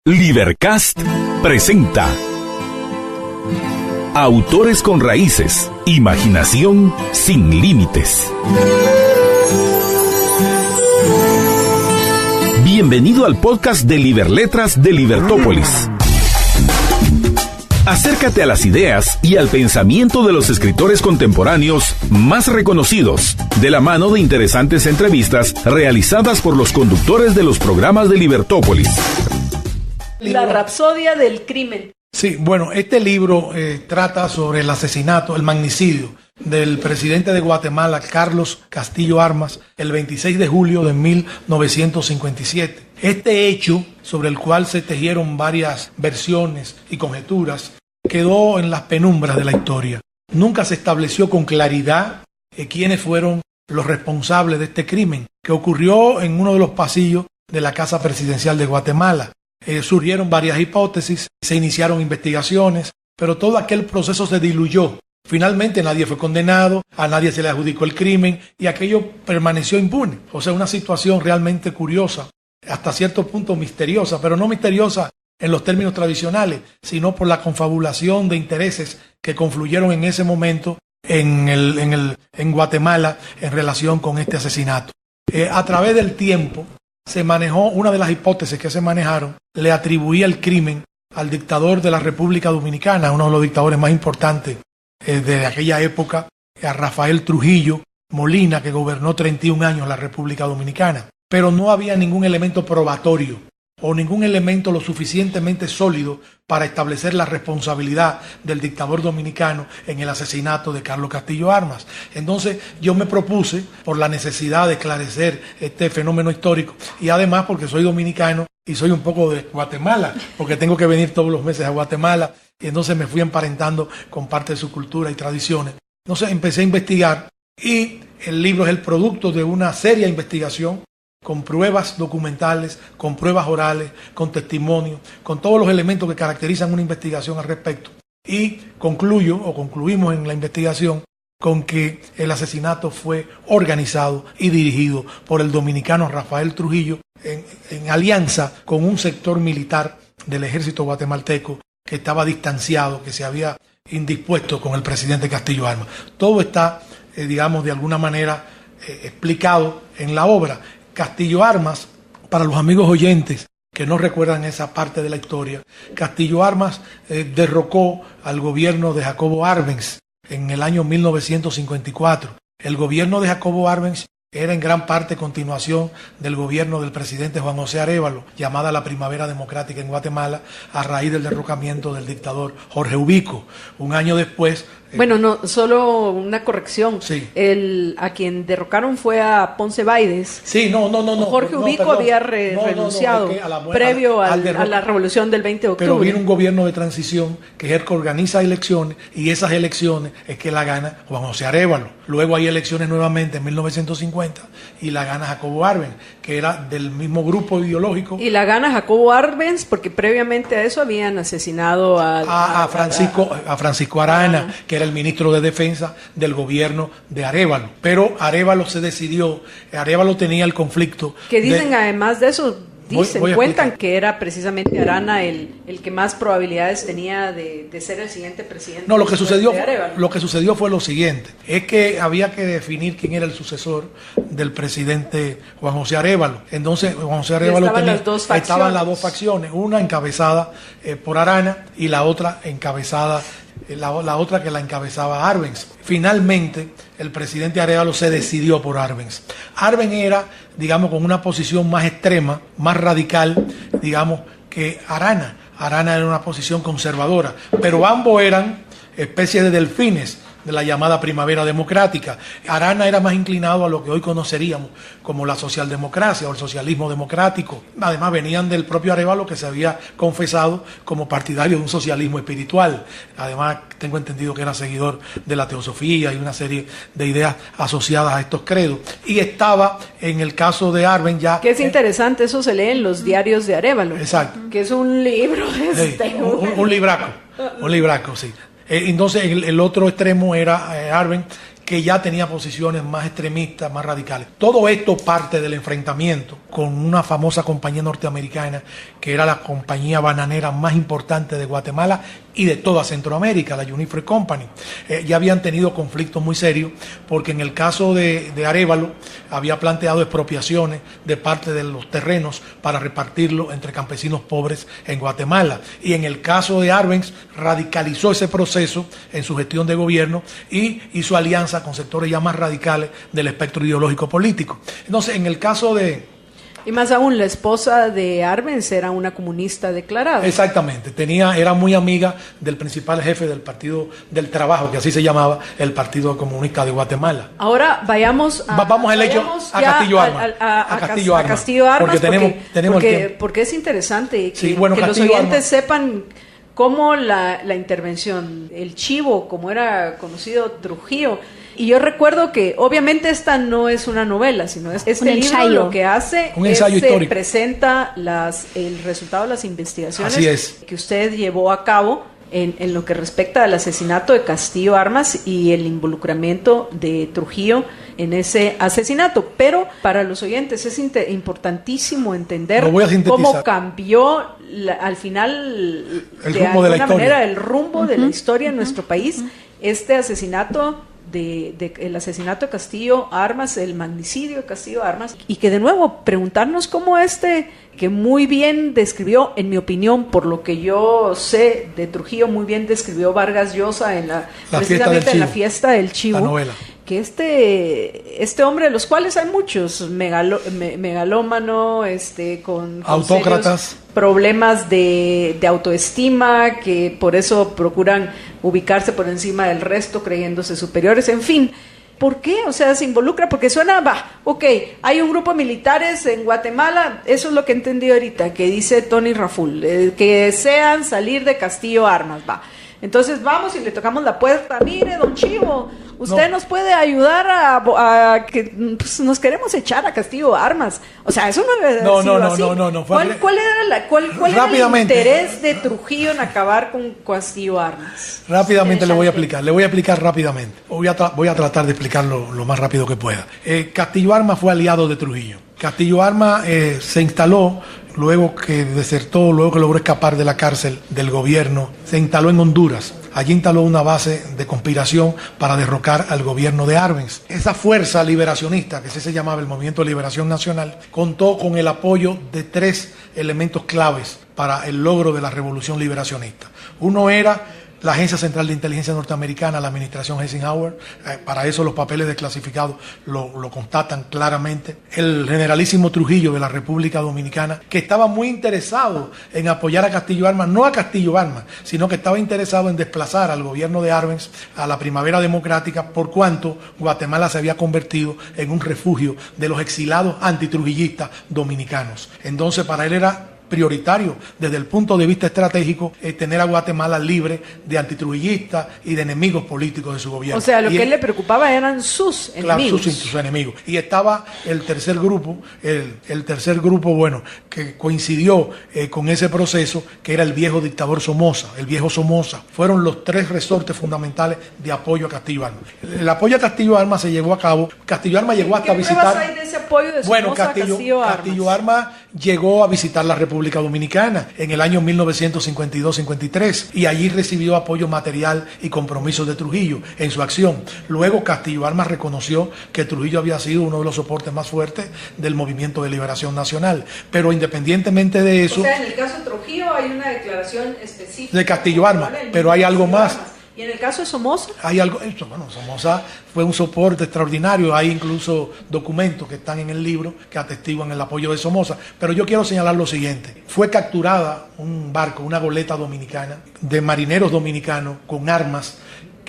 Libercast presenta Autores con Raíces, Imaginación sin Límites. Bienvenido al podcast de Liberletras de Libertópolis. Acércate a las ideas y al pensamiento de los escritores contemporáneos más reconocidos, de la mano de interesantes entrevistas realizadas por los conductores de los programas de Libertópolis. La Rapsodia del Crimen. Sí, bueno, este libro trata sobre el asesinato, el magnicidio del presidente de Guatemala, Carlos Castillo Armas, el 26 de julio de 1957. Este hecho, sobre el cual se tejieron varias versiones y conjeturas, quedó en las penumbras de la historia. Nunca se estableció con claridad quiénes fueron los responsables de este crimen, que ocurrió en uno de los pasillos de la Casa Presidencial de Guatemala. Surgieron varias hipótesis, se iniciaron investigaciones, pero todo aquel proceso se diluyó. Finalmente nadie fue condenado, a nadie se le adjudicó el crimen y aquello permaneció impune. O sea, una situación realmente curiosa, hasta cierto punto misteriosa, pero no misteriosa en los términos tradicionales, sino por la confabulación de intereses que confluyeron en ese momento en Guatemala en relación con este asesinato. A través del tiempo se manejó, una de las hipótesis que se manejaron, le atribuía el crimen al dictador de la República Dominicana, uno de los dictadores más importantes de aquella época, a Rafael Trujillo Molina, que gobernó 31 años la República Dominicana. Pero no había ningún elemento probatorio o ningún elemento lo suficientemente sólido para establecer la responsabilidad del dictador dominicano en el asesinato de Carlos Castillo Armas. Entonces yo me propuse, por la necesidad de esclarecer este fenómeno histórico, y además porque soy dominicano y soy un poco de Guatemala, porque tengo que venir todos los meses a Guatemala, y entonces me fui emparentando con parte de su cultura y tradiciones. Entonces empecé a investigar, y el libro es el producto de una seria investigación, con pruebas documentales, con pruebas orales, con testimonios, con todos los elementos que caracterizan una investigación al respecto. Y concluimos en la investigación con que el asesinato fue organizado y dirigido por el dominicano Rafael Trujillo en alianza con un sector militar del ejército guatemalteco que estaba distanciado, que se había indispuesto con el presidente Castillo Armas. Todo está, digamos, de alguna manera explicado en la obra. Castillo Armas, para los amigos oyentes que no recuerdan esa parte de la historia, Castillo Armas derrocó al gobierno de Jacobo Arbenz en el año 1954. El gobierno de Jacobo Arbenz era en gran parte continuación del gobierno del presidente Juan José Arévalo, llamada la Primavera Democrática en Guatemala, a raíz del derrocamiento del dictador Jorge Ubico. Un año después... Bueno, no, solo una corrección. Sí. A quien derrocaron fue a Ponce Baides. Sí, no. Jorge Ubico había renunciado previo a la revolución del 20 de octubre. Pero viene un gobierno de transición que es el que organiza elecciones, y esas elecciones es que la gana Juan José Arévalo. Luego hay elecciones nuevamente en 1950 y la gana Jacobo Arbenz, que era del mismo grupo ideológico. Y la gana Jacobo Arbenz porque previamente a eso habían asesinado a Francisco Arana, que era el ministro de Defensa del gobierno de Arévalo. Pero Arévalo se decidió, Arévalo tenía el conflicto. Que dicen además de eso, cuentan que era precisamente Arana el que más probabilidades tenía de ser el siguiente presidente. No, lo que sucedió fue lo siguiente, es que había que definir quién era el sucesor del presidente Juan José Arévalo. Entonces Juan José Arévalo estaban las dos facciones, una encabezada por Arana y la otra encabezada la otra que la encabezaba Arbenz. Finalmente, el presidente Arévalo se decidió por Arbenz. Arbenz era, digamos, con una posición más extrema, más radical, digamos, que Arana. Arana era una posición conservadora, pero ambos eran especies de delfines de la llamada Primavera Democrática. Arana era más inclinado a lo que hoy conoceríamos como la socialdemocracia o el socialismo democrático. Además venían del propio Arévalo, que se había confesado como partidario de un socialismo espiritual. Además tengo entendido que era seguidor de la teosofía y una serie de ideas asociadas a estos credos. Y estaba en el caso de Arbenz ya... Que es interesante, eso se lee en los diarios de Arévalo. Exacto. Que es un libro. Un libraco, sí. Entonces el otro extremo era Arbenz, que ya tenía posiciones más extremistas, más radicales. Todo esto parte del enfrentamiento con una famosa compañía norteamericana que era la compañía bananera más importante de Guatemala y de toda Centroamérica, la United Company. Ya habían tenido conflictos muy serios porque en el caso de Arévalo había planteado expropiaciones de parte de los terrenos para repartirlo entre campesinos pobres en Guatemala. Y en el caso de Arbenz radicalizó ese proceso en su gestión de gobierno y hizo alianza con sectores ya más radicales del espectro ideológico político. Entonces, en el caso de... Y más aún, la esposa de Arbenz era una comunista declarada. Exactamente, era muy amiga del principal jefe del Partido del Trabajo, que así se llamaba, el Partido Comunista de Guatemala. Ahora vamos a Castillo Armas. A Castillo Armas, porque es intereste que los oyentes sepan cómo la intervención, el chivo, como era conocido Trujillo. Y yo recuerdo que obviamente esta no es una novela, sino este libro lo que hace es presenta el resultado de las investigaciones que usted llevó a cabo en lo que respecta al asesinato de Castillo Armas y el involucramiento de Trujillo en ese asesinato. Pero para los oyentes es importantísimo entender cómo cambió al final de alguna manera el rumbo de la historia en nuestro país, este asesinato el asesinato de Castillo Armas, el magnicidio de Castillo Armas, y que de nuevo preguntarnos cómo que muy bien describió, en mi opinión, por lo que yo sé de Trujillo, muy bien describió Vargas Llosa precisamente en la fiesta del Chivo, la novela. Que este hombre, de los cuales hay muchos, megalómano, con autócratas, problemas de autoestima, que por eso procuran ubicarse por encima del resto, creyéndose superiores, en fin. ¿Por qué? O sea, se involucra porque suena, hay un grupo de militares en Guatemala, eso es lo que he entendido ahorita, que dice Tony Raful, que desean salir de Castillo Armas, Entonces vamos y le tocamos la puerta. Mire, don Chivo, usted nos puede ayudar a que nos queremos echar a Castillo Armas. O sea, eso no debe así. No. ¿Cuál era el interés de Trujillo en acabar con Castillo Armas? Rápidamente le voy a explicar rápidamente. Voy a tratar de explicarlo lo más rápido que pueda. Castillo Armas fue aliado de Trujillo. Castillo Armas se instaló luego que desertó, luego que logró escapar de la cárcel del gobierno, se instaló en Honduras. Allí instaló una base de conspiración para derrocar al gobierno de Arbenz. Esa fuerza liberacionista, que así se llamaba el Movimiento de Liberación Nacional, contó con el apoyo de 3 elementos claves para el logro de la revolución liberacionista. Uno era la Agencia Central de Inteligencia Norteamericana, la administración Eisenhower, para eso los papeles desclasificados lo constatan claramente. El generalísimo Trujillo de la República Dominicana, que estaba muy interesado en apoyar a Castillo Armas, no a Castillo Armas, sino que estaba interesado en desplazar al gobierno de Arbenz a la primavera democrática, por cuanto Guatemala se había convertido en un refugio de los exilados antitrujillistas dominicanos. Entonces para él era prioritario desde el punto de vista estratégico tener a Guatemala libre de antitrujillistas y de enemigos políticos de su gobierno. O sea, lo que él le preocupaba eran sus enemigos. Claro, sus enemigos. Y estaba el tercer grupo, que coincidió con ese proceso, que era el viejo dictador Somoza, el viejo Somoza. Fueron los 3 resortes fundamentales de apoyo a Castillo Armas. El apoyo a Castillo Armas se llevó a cabo. Castillo Armas llegó hasta visitar... ¿Qué pruebas hay de ese apoyo de Somoza a Castillo Armas? Castillo Armas llegó a visitar la República Dominicana en el año 1952-53 y allí recibió apoyo material y compromisos de Trujillo en su acción. Luego Castillo Armas reconoció que Trujillo había sido uno de los soportes más fuertes del Movimiento de Liberación Nacional, pero independientemente de eso... O sea, en el caso de Trujillo hay una declaración específica de Castillo Armas, pero hay algo más. ¿Y en el caso de Somoza? Hay algo, Somoza fue un soporte extraordinario, hay incluso documentos que están en el libro que atestiguan el apoyo de Somoza, pero yo quiero señalar lo siguiente: fue capturada un barco, una goleta dominicana, de marineros dominicanos con armas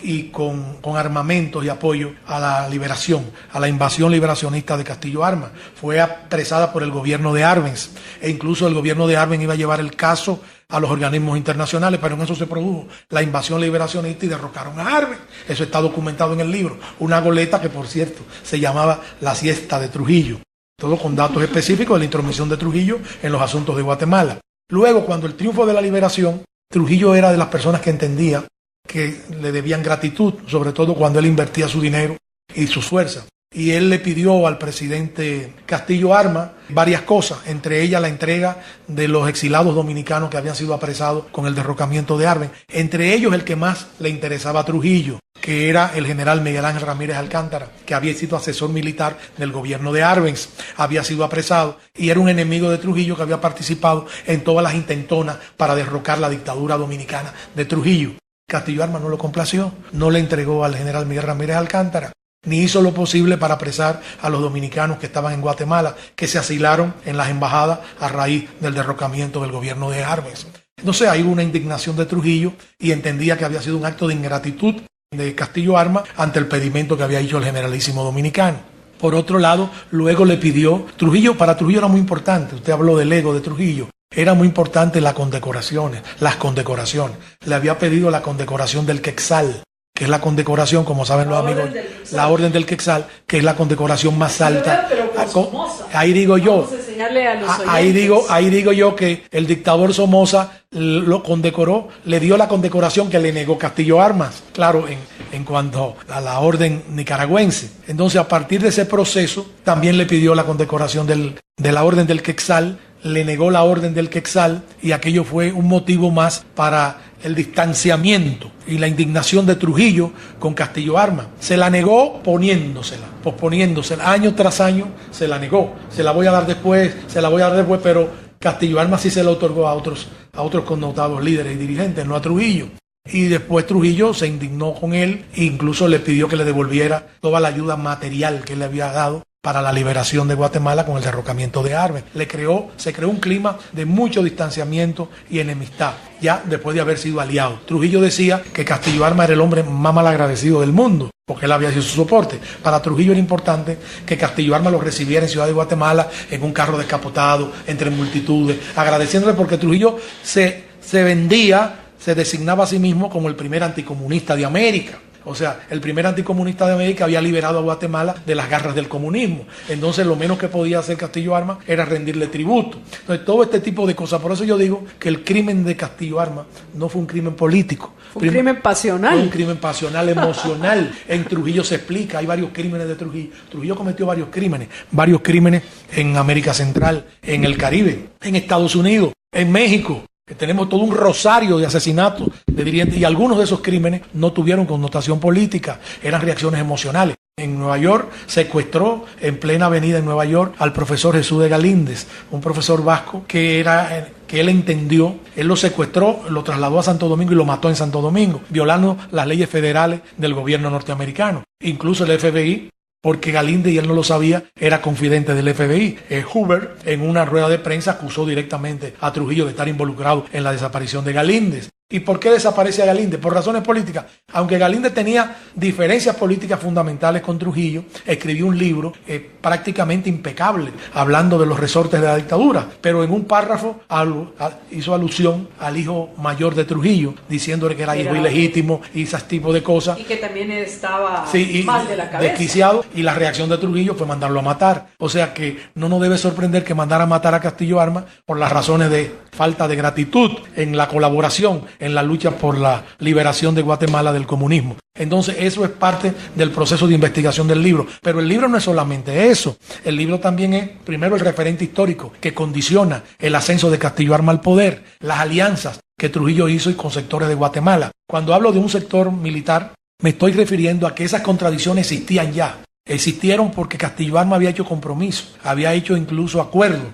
y con armamentos y apoyo a la liberación, a la invasión liberacionista de Castillo Armas. Fue apresada por el gobierno de Arbenz, e incluso el gobierno de Arbenz iba a llevar el caso a los organismos internacionales, pero en eso se produjo la invasión liberacionista y derrocaron a Arbenz. Eso está documentado en el libro. Una goleta que, por cierto, se llamaba La Siesta de Trujillo. Todo con datos específicos de la intromisión de Trujillo en los asuntos de Guatemala. Luego, cuando el triunfo de la liberación, Trujillo era de las personas que entendía que le debían gratitud, sobre todo cuando él invertía su dinero y sus fuerzas. Y él le pidió al presidente Castillo Armas varias cosas, entre ellas la entrega de los exilados dominicanos que habían sido apresados con el derrocamiento de Arbenz. Entre ellos el que más le interesaba a Trujillo, que era el general Miguel Ángel Ramírez Alcántara, que había sido asesor militar del gobierno de Arbenz, había sido apresado y era un enemigo de Trujillo que había participado en todas las intentonas para derrocar la dictadura dominicana de Trujillo. Castillo Armas no lo complació, no le entregó al general Miguel Ramírez Alcántara, ni hizo lo posible para apresar a los dominicanos que estaban en Guatemala, que se asilaron en las embajadas a raíz del derrocamiento del gobierno de Arbenz. Entonces ahí hubo una indignación de Trujillo y entendía que había sido un acto de ingratitud de Castillo Armas ante el pedimento que había hecho el generalísimo dominicano. Por otro lado, luego le pidió, para Trujillo era muy importante, usted habló del ego de Trujillo, era muy importante las condecoraciones. Le había pedido la condecoración del Quetzal, que es la condecoración, como saben los amigos, la Orden del Quetzal, que es la condecoración más alta. Ahí digo yo, ahí digo yo que el dictador Somoza lo condecoró, le dio la condecoración que le negó Castillo Armas, claro, en cuanto a la orden nicaragüense. Entonces, a partir de ese proceso, también le pidió la condecoración de la Orden del Quetzal, le negó la Orden del Quetzal y aquello fue un motivo más para el distanciamiento y la indignación de Trujillo con Castillo Armas. Se la negó posponiéndosela, año tras año se la negó. Se la voy a dar después, pero Castillo Armas sí se la otorgó a otros connotados líderes y dirigentes, no a Trujillo. Y después Trujillo se indignó con él e incluso le pidió que le devolviera toda la ayuda material que le había dado para la liberación de Guatemala con el derrocamiento de Arbenz. Se creó un clima de mucho distanciamiento y enemistad, ya después de haber sido aliado. Trujillo decía que Castillo Armas era el hombre más malagradecido del mundo, porque él había sido su soporte. Para Trujillo era importante que Castillo Armas lo recibiera en Ciudad de Guatemala en un carro descapotado, entre multitudes, agradeciéndole porque Trujillo se designaba a sí mismo como el primer anticomunista de América. O sea, el primer anticomunista de América había liberado a Guatemala de las garras del comunismo. Entonces, lo menos que podía hacer Castillo Armas era rendirle tributo. Entonces, todo este tipo de cosas. Por eso yo digo que el crimen de Castillo Armas no fue un crimen político. Fue un crimen pasional. Fue un crimen pasional, emocional. En Trujillo se explica, hay varios crímenes de Trujillo. Trujillo cometió varios crímenes en América Central, en el Caribe, en Estados Unidos, en México. Tenemos todo un rosario de asesinatos de dirigentes y algunos de esos crímenes no tuvieron connotación política, eran reacciones emocionales. En Nueva York secuestró en plena avenida en Nueva York al profesor Jesús de Galíndez, un profesor vasco que él entendió, él lo secuestró, lo trasladó a Santo Domingo y lo mató en Santo Domingo, violando las leyes federales del gobierno norteamericano. Incluso el FBI, porque Galíndez, y él no lo sabía, era confidente del FBI. Hoover, en una rueda de prensa, acusó directamente a Trujillo de estar involucrado en la desaparición de Galíndez. ¿Y por qué desaparece a Galíndez? Por razones políticas. Aunque Galíndez tenía diferencias políticas fundamentales con Trujillo, escribió un libro prácticamente impecable, hablando de los resortes de la dictadura, pero en un párrafo hizo alusión al hijo mayor de Trujillo, diciéndole que era hijo ilegítimo y ese tipo de cosas. Y que también estaba mal de la cabeza. Desquiciado, y la reacción de Trujillo fue mandarlo a matar. O sea que no nos debe sorprender que mandara a matar a Castillo Armas por las razones de falta de gratitud en la colaboración en la lucha por la liberación de Guatemala del comunismo. Entonces eso es parte del proceso de investigación del libro. Pero el libro no es solamente eso. El libro también es, primero, el referente histórico que condiciona el ascenso de Castillo Armas al poder, las alianzas que Trujillo hizo con sectores de Guatemala. Cuando hablo de un sector militar, me estoy refiriendo a que esas contradicciones existían ya. Existieron porque Castillo Armas había hecho compromisos, había hecho incluso acuerdos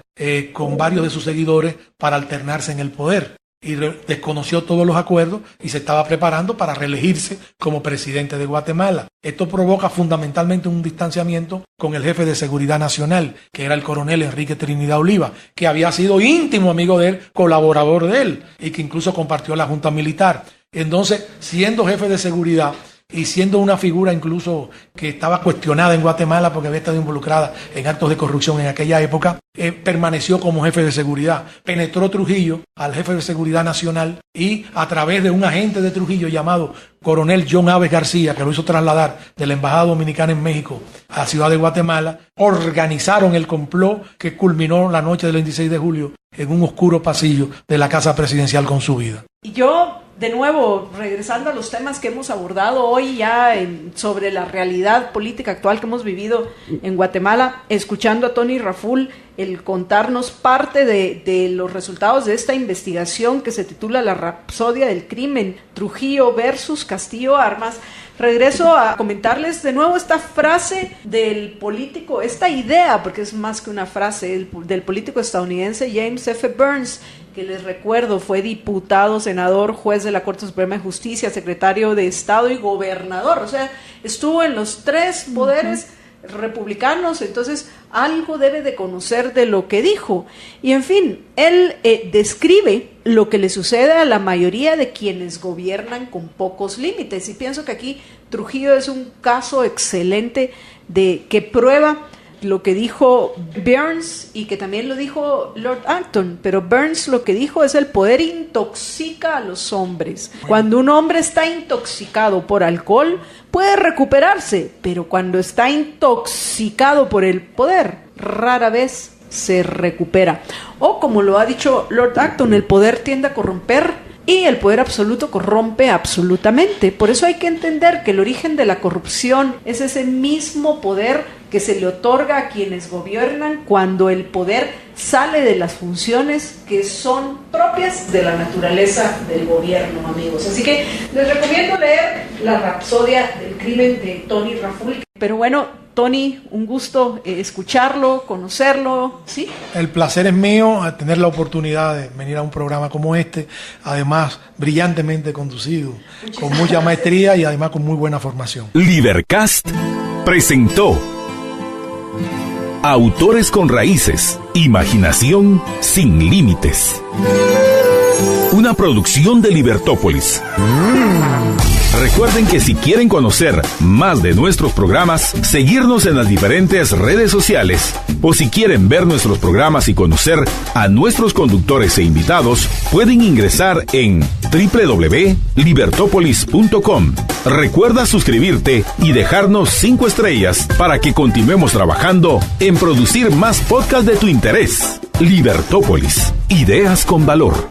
con varios de sus seguidores para alternarse en el poder. Y desconoció todos los acuerdos y se estaba preparando para reelegirse como presidente de Guatemala. Esto provoca fundamentalmente un distanciamiento con el jefe de Seguridad Nacional, que era el coronel Enrique Trinidad Oliva, que había sido íntimo amigo de él, colaborador de él, y que incluso compartió la Junta Militar. Entonces, siendo jefe de seguridad y siendo una figura incluso que estaba cuestionada en Guatemala porque había estado involucrada en actos de corrupción en aquella época, permaneció como jefe de seguridad. Penetró Trujillo al jefe de Seguridad Nacional y a través de un agente de Trujillo llamado coronel John Aves García, que lo hizo trasladar de la Embajada Dominicana en México a Ciudad de Guatemala, organizaron el complot que culminó la noche del 26 de julio en un oscuro pasillo de la Casa Presidencial con su vida. Yo de nuevo, regresando a los temas que hemos abordado hoy ya sobre la realidad política actual que hemos vivido en Guatemala, escuchando a Tony Raful, el contarnos parte de los resultados de esta investigación que se titula La Rapsodia del Crimen, Trujillo versus Castillo Armas. Regreso a comentarles de nuevo esta frase del político, esta idea, porque es más que una frase, del político estadounidense James F. Burns, que les recuerdo fue diputado, senador, juez de la Corte Suprema de Justicia, secretario de Estado y gobernador. O sea, estuvo en los tres poderes republicanos, entonces algo debe de conocer de lo que dijo. Y en fin, él describe lo que le sucede a la mayoría de quienes gobiernan con pocos límites. Y pienso que aquí Trujillo es un caso excelente de que prueba lo que dijo Burns y que también lo dijo Lord Acton, pero Burns lo que dijo es: el poder intoxica a los hombres. Cuando un hombre está intoxicado por alcohol, puede recuperarse, pero cuando está intoxicado por el poder, rara vez se recupera. O como lo ha dicho Lord Acton, el poder tiende a corromper y el poder absoluto corrompe absolutamente. Por eso hay que entender que el origen de la corrupción es ese mismo poder que se le otorga a quienes gobiernan cuando el poder sale de las funciones que son propias de la naturaleza del gobierno, amigos. Así que les recomiendo leer La Rapsodia del Crimen de Tony Raful. Pero bueno, Tony, un gusto escucharlo, conocerlo, ¿sí? El placer es mío tener la oportunidad de venir a un programa como este, además brillantemente conducido, con mucha maestría y además con muy buena formación. Libercast presentó Autores con Raíces, Imaginación sin Límites. Una producción de Libertópolis. Recuerden que si quieren conocer más de nuestros programas, seguirnos en las diferentes redes sociales, o si quieren ver nuestros programas y conocer a nuestros conductores e invitados, pueden ingresar en www.libertopolis.com. Recuerda suscribirte y dejarnos 5 estrellas para que continuemos trabajando en producir más podcasts de tu interés. Libertópolis, ideas con valor.